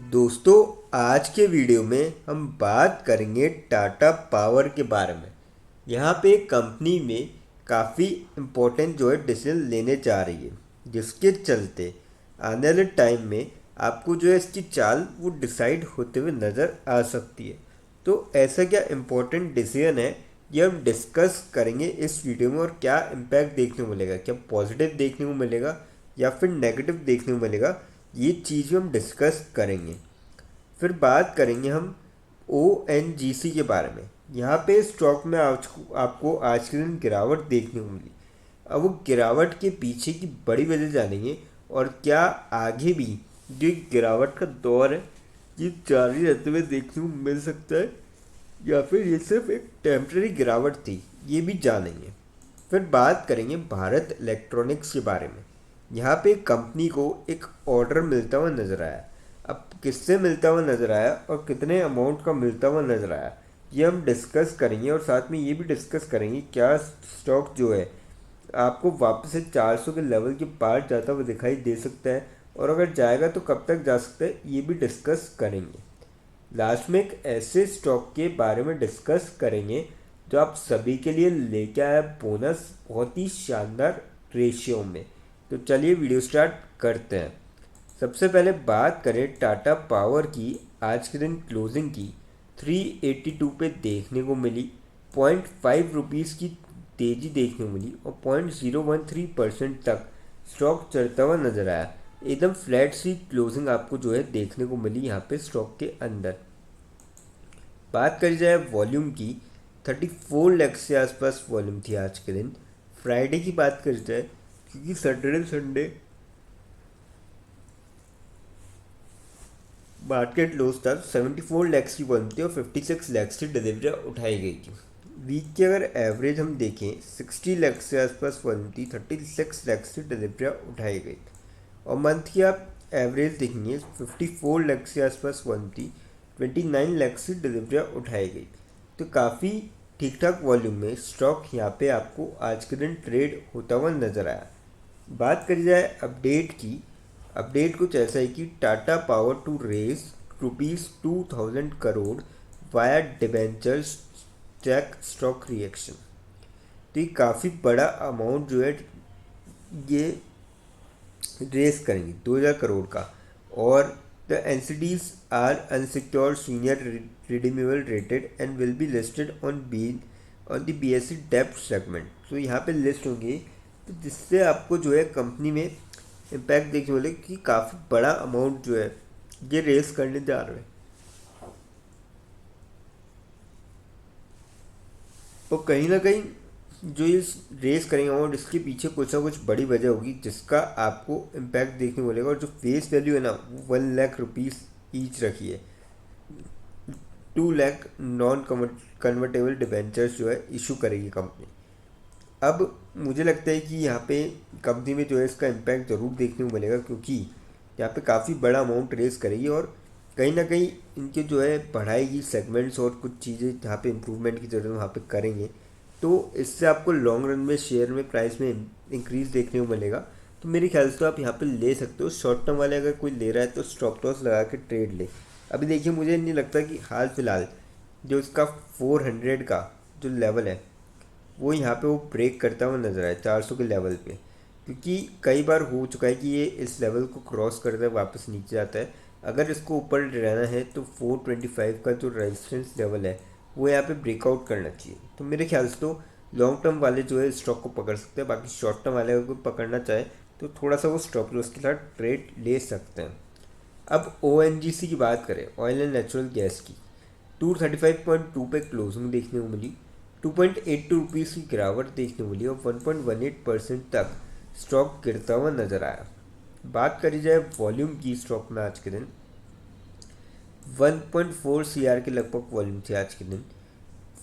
दोस्तों, आज के वीडियो में हम बात करेंगे टाटा पावर के बारे में। यहाँ पे कंपनी में काफ़ी इम्पोर्टेंट डिसीजन लेने जा रही है, जिसके चलते आने वाले टाइम में आपको इसकी चाल वो डिसाइड होते हुए नज़र आ सकती है। तो ऐसा क्या इम्पोर्टेंट डिसीजन है, ये हम डिस्कस करेंगे इस वीडियो में। और क्या इम्पैक्ट देखने को मिलेगा, क्या पॉजिटिव देखने को मिलेगा या फिर नेगेटिव देखने को मिलेगा, ये चीज़ हम डिस्कस करेंगे। फिर बात करेंगे हम ONGC के बारे में। यहाँ पे स्टॉक में आपको आज के दिन गिरावट देखने को मिली। अब वो गिरावट के पीछे की बड़ी वजह जानेंगे, और क्या आगे भी जो गिरावट का दौर है ये जारी रहते हुए देखने को मिल सकता है, या फिर ये सिर्फ एक टेम्पररी गिरावट थी, ये भी जानेंगे। फिर बात करेंगे भारत इलेक्ट्रॉनिक्स के बारे में। यहाँ पे कंपनी को एक ऑर्डर मिलता हुआ नज़र आया। अब किससे मिलता हुआ नज़र आया और कितने अमाउंट का मिलता हुआ नज़र आया, ये हम डिस्कस करेंगे। और साथ में ये भी डिस्कस करेंगे क्या स्टॉक आपको वापस से 400 के लेवल के पार जाता हुआ दिखाई दे सकता है, और अगर जाएगा तो कब तक जा सकता है, ये भी डिस्कस करेंगे। लास्ट में एक ऐसे स्टॉक के बारे में डिस्कस करेंगे जो आप सभी के लिए लेके आया बोनस बहुत ही शानदार रेशियो में। तो चलिए वीडियो स्टार्ट करते हैं। सबसे पहले बात करें टाटा पावर की। आज के दिन क्लोजिंग की 382 पे देखने को मिली। 0.5 रुपीज़ की तेज़ी देखने को मिली और 0.013% तक स्टॉक चढ़ता हुआ नजर आया। एकदम फ्लैट सी क्लोजिंग आपको देखने को मिली यहाँ पे स्टॉक के अंदर। बात करी जाए वॉल्यूम की, 34 लाख से आसपास वॉल्यूम थी आज के दिन। फ्राइडे की बात करी जाए, क्योंकि सैटरडे संडे मार्केट लोस था, 74 लैक्स की वॉल्यूम थी और 56 लैक्स की डिलीवरी उठाई गई थी। वीक की अगर एवरेज हम देखें, 60 लैक्स से आसपास वॉल्यूम थी, 36 लैक्स की डिलीवरी उठाई गई थी। और मंथ की आप एवरेज देखेंगे, 54 लैक्स के आसपास वॉल्यूम थी, 29 लैक्स की डिलीवरी उठाई गई। तो काफ़ी ठीक ठाक वॉल्यूम में स्टॉक यहाँ पे आपको आज के दिन ट्रेड होता हुआ नजर आया। बात करी जाए अपडेट की। अपडेट कुछ ऐसा है कि Tata power to raise ₹2000 via debentures check stock reaction. तो ये काफ़ी बड़ा अमाउंट ये रेस करेंगे 2000 करोड़ का। और the NCDs are unsecured senior redeemable rated and will be listed on the BSE डेप्ट सेगमेंट। तो यहाँ पे लिस्ट होंगे, तो जिससे आपको कंपनी में इम्पैक्ट देखने वाले कि काफ़ी बड़ा अमाउंट ये रेस करने जा रहे हैं। और कहीं ना कहीं जो ये रेस करेंगे अमाउंट, इसके पीछे कुछ ना कुछ बड़ी वजह होगी जिसका आपको इम्पैक्ट देखने को मिलेगा। और जो फेस वैल्यू है ना, वो 1 लाख रुपीज़ ईच रखी है। 2 lakh non convertible debentures issue करेगी कंपनी। अब मुझे लगता है कि यहाँ पे कंपनी में इसका इम्पैक्ट ज़रूर देखने को मिलेगा, क्योंकि यहाँ पे काफ़ी बड़ा अमाउंट रेस करेगी और कहीं ना कहीं इनके बढ़ाएगी सेगमेंट्स और कुछ चीज़ें जहाँ पे इम्प्रूवमेंट की ज़रूरत है वहाँ पे करेंगे। तो इससे आपको लॉन्ग रन में शेयर में प्राइस में इंक्रीज़ देखने को मिलेगा। तो मेरे ख्याल से तो आप यहाँ पे ले सकते हो। शॉर्ट टर्म वाले अगर कोई ले रहा है तो स्टॉप लॉस लगा के ट्रेड ले। अभी देखिए, मुझे नहीं लगता कि हाल फिलहाल जो इसका 400 का जो लेवल है वो यहाँ पे वो ब्रेक करता हुआ नजर आया 400 के लेवल पे, क्योंकि कई बार हो चुका है कि ये इस लेवल को क्रॉस करता है वापस नीचे जाता है। अगर इसको ऊपर रहना है तो 425 का जो रेजिस्टेंस लेवल है वो यहाँ पे ब्रेकआउट करना चाहिए। तो मेरे ख्याल से तो लॉन्ग टर्म वाले स्टॉक को पकड़ सकते हैं। बाकी शॉर्ट टर्म वाले अगर कोई पकड़ना चाहे तो थोड़ा सा वो स्टॉप लॉस के साथ ट्रेड ले सकते हैं। अब ONGC की बात करें, ऑयल एंड नेचुरल गैस की, 235.2 पे क्लोजिंग देखने को मिली। 2.82 रुपीज़ की गिरावट देखने को मिली और 1.18% तक स्टॉक गिरता हुआ नजर आया। बात करी जाए वॉल्यूम की, स्टॉक में आज के दिन 1.4 CR के लगभग वॉल्यूम थी आज के दिन।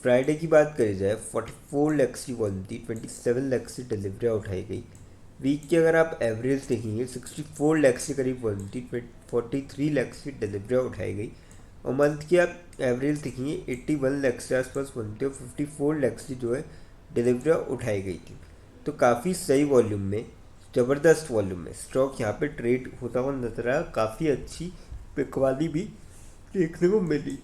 फ्राइडे की बात करी जाए, 44 लैक्स की वॉल्यूम थी, 27 लैक्स की डिलीवरी उठाई गई। वीक की अगर आप एवरेज देखेंगे, 64 लैक्स के करीब वॉल्यूम थी, 43 लैक्स की डिलीवरी उठाई गई। और मंथ की आप एवरेज देखेंगे, 81 लैक्स के आसपास बनते और 54 लैक्स की डिलीवरी उठाई गई थी। तो काफ़ी सही वॉल्यूम में, ज़बरदस्त वॉल्यूम में स्टॉक यहाँ पे ट्रेड होता हुआ नजर आया। काफ़ी अच्छी बिकवाली भी देखने को मिली।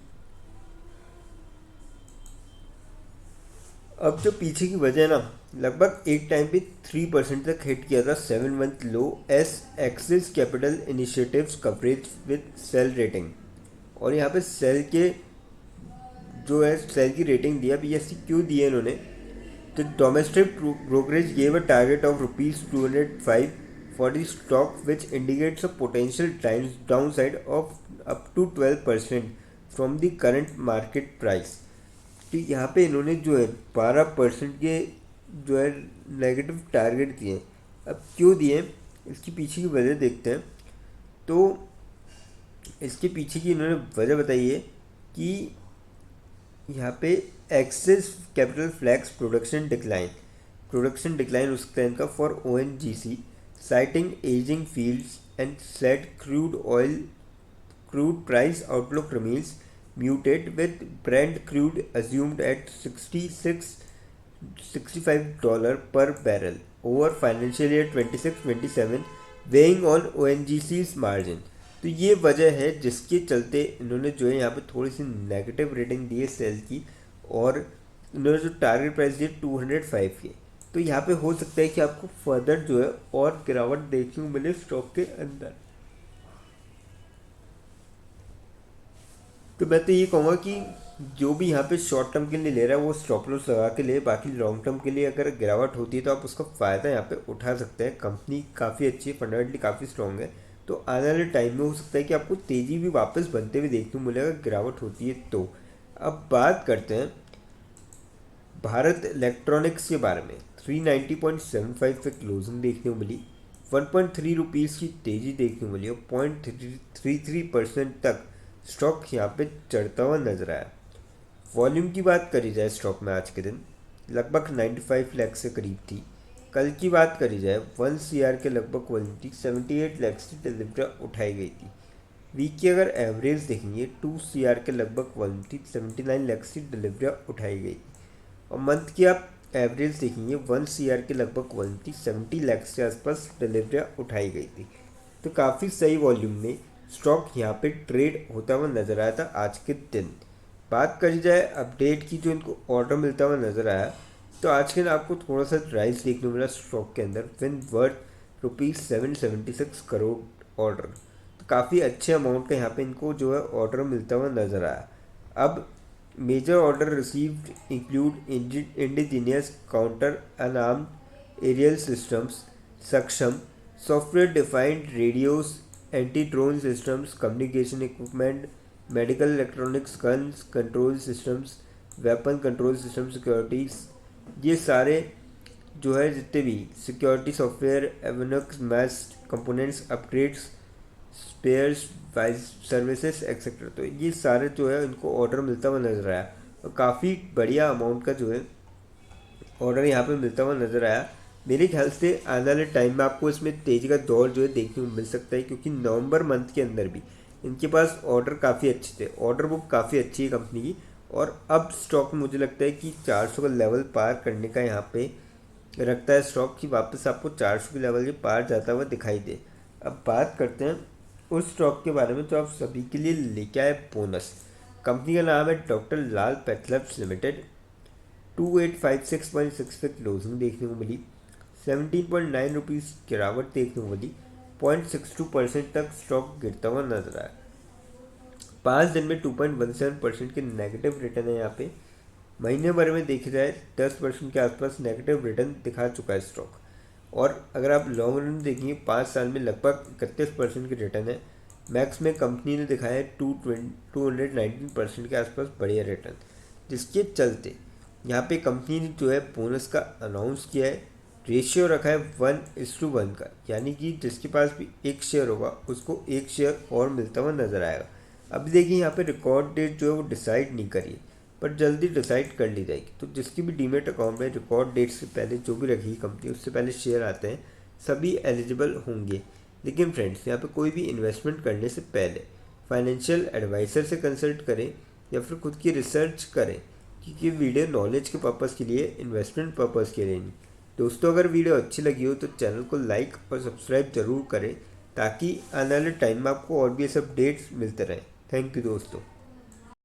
अब जो पीछे की वजह ना, लगभग एक टाइम पे 3% तक हिट किया था 7 month low S axis capital initiatives coverage with sell rating. और यहाँ पे सेल के जो है सेल की रेटिंग दिया, भी ऐसी क्यों दी है इन्होंने। तो domestic brokerage gave a target of ₹205 for the stock which indicates a potential downside of up to 12% from the current market price. तो यहाँ पे इन्होंने जो है 12% के जो है नेगेटिव टारगेट दिए। अब क्यों दिए, इसकी पीछे की वजह देखते हैं। तो इसके पीछे की इन्होंने वजह बताई है कि यहाँ पे excess capital flex production decline उसका इनका for ONGC citing ageing fields and set crude price outlook remains muted with Brent crude assumed at $65 per barrel over financial year 26-27 weighing on ONGC's margin। तो ये वजह है जिसके चलते इन्होंने जो है यहाँ पे थोड़ी सी नेगेटिव रेटिंग दी है सेल की, और इन्होंने जो टारगेट प्राइस दिए 205 के। तो यहाँ पे हो सकता है कि आपको फर्दर जो है और गिरावट देखने को मिले स्टॉक के अंदर। तो मैं तो ये कहूँगा कि जो भी यहाँ पे शॉर्ट टर्म के लिए ले रहा है वो स्टॉप लॉस लगा के ले, बाकी लॉन्ग टर्म के लिए अगर गिरावट होती है तो आप उसका फ़ायदा यहाँ पे उठा सकते हैं। कंपनी काफ़ी अच्छी है, फंडामेंटली काफ़ी स्ट्रॉन्ग है। तो आने वाले टाइम में हो सकता है कि आपको तेज़ी भी वापस बनते हुए देखने को मिलेगा गिरावट होती है तो। अब बात करते हैं भारत इलेक्ट्रॉनिक्स के बारे में। 390.75 पे क्लोजिंग देखने को मिली, 1.3 रुपीज़ की तेज़ी देखने को मिली और 0.33% तक स्टॉक यहाँ पे चढ़ता हुआ नजर आया। वॉल्यूम की बात करी जाए स्टॉक में आज के दिन लगभग 95 लाख से करीब थी। कल की बात करी जाए 1 CR के लगभग वॉल्यूम थी, 78 लाख की डिलीवरी उठाई गई थी। वीक की अगर एवरेज देखेंगे 2 CR के लगभग वॉल्यूम थी, 79 लाख की डिलीवरी उठाई गई थी। और मंथ की आप एवरेज देखेंगे 1 CR के लगभग वॉल्यूम थी, 70 लाख के आसपास डिलीवरी उठाई गई थी। तो काफ़ी सही वॉल्यूम में स्टॉक यहाँ पे ट्रेड होता हुआ नजर आया था आज के दिन। बात करी जाए अपडेट की, जो इनको ऑर्डर मिलता हुआ नजर आया, तो आज के दिन आपको थोड़ा सा राइज देखने को मिला स्टॉक के अंदर, विन वर्थ ₹776 करोड़ ऑर्डर। तो काफ़ी अच्छे अमाउंट का यहाँ पे इनको जो है ऑर्डर मिलता हुआ नजर आया। अब major order received include indigenous counter unarmed aerial systems, सक्षम software defined radios, anti drone systems, communication equipment, medical electronics, guns control systems, weapon control system, securities, ये सारे जो है जितने भी security software, avionics match components, upgrades, spares, wise services etcetera. तो ये सारे जो है इनको ऑर्डर मिलता हुआ नजर आया और काफ़ी बढ़िया अमाउंट का जो है ऑर्डर यहाँ पे मिलता हुआ नजर आया। मेरे ख्याल से आने वाले टाइम में आपको इसमें तेज़ी का दौर जो है देखने को मिल सकता है, क्योंकि नवंबर मंथ के अंदर भी इनके पास ऑर्डर काफ़ी अच्छे थे, ऑर्डर बुक काफ़ी अच्छी है कंपनी की। और अब स्टॉक में मुझे लगता है कि 400 का लेवल पार करने का यहाँ पे रखता है स्टॉक की, वापस आपको 400 के लेवल के पार जाता हुआ दिखाई दे। अब बात करते हैं उस स्टॉक के बारे में तो आप सभी के लिए लेके आए बोनस। कंपनी का नाम है डॉक्टर लाल पैथलैब्स लिमिटेड। 2856.6 पे क्लोजिंग देखने को मिली, 17.9 रुपीज़ गिरावट देखने को मिली, 0.62% तक स्टॉक गिरता हुआ नजर आया। 5 दिन में 2.17% के नेगेटिव रिटर्न है यहाँ पे। महीने भर में देखा जाए 10% के आसपास नेगेटिव रिटर्न दिखा चुका है स्टॉक। और अगर आप लॉन्ग रन देखेंगे 5 साल में लगभग 31% के रिटर्न है। मैक्स में कंपनी ने दिखाया है 219% के आसपास बढ़िया रिटर्न, जिसके चलते यहाँ पे कंपनी ने जो है बोनस का अनाउंस किया है। रेशियो रखा है 1:1 का, यानी कि जिसके पास भी एक शेयर होगा उसको एक शेयर और मिलता हुआ नजर आएगा। अभी देखिए यहाँ पे रिकॉर्ड डेट जो है वो डिसाइड नहीं करी है, पर जल्दी डिसाइड कर ली जाएगी। तो जिसकी भी डीमेट अकाउंट में रिकॉर्ड डेट से पहले जो भी रखी कंपनी उससे पहले शेयर आते हैं सभी एलिजिबल होंगे। लेकिन फ्रेंड्स, यहाँ पे कोई भी इन्वेस्टमेंट करने से पहले फाइनेंशियल एडवाइज़र से कंसल्ट करें या फिर खुद की रिसर्च करें, क्योंकि वीडियो नॉलेज के पर्पज़ के लिए, इन्वेस्टमेंट पर्पज़ के लिए नहीं। दोस्तों, अगर वीडियो अच्छी लगी हो तो चैनल को लाइक और सब्सक्राइब जरूर करें ताकि आने वाले टाइम में आपको और भी ऐसे अपडेट्स मिलते रहें। थैंक यू दोस्तों।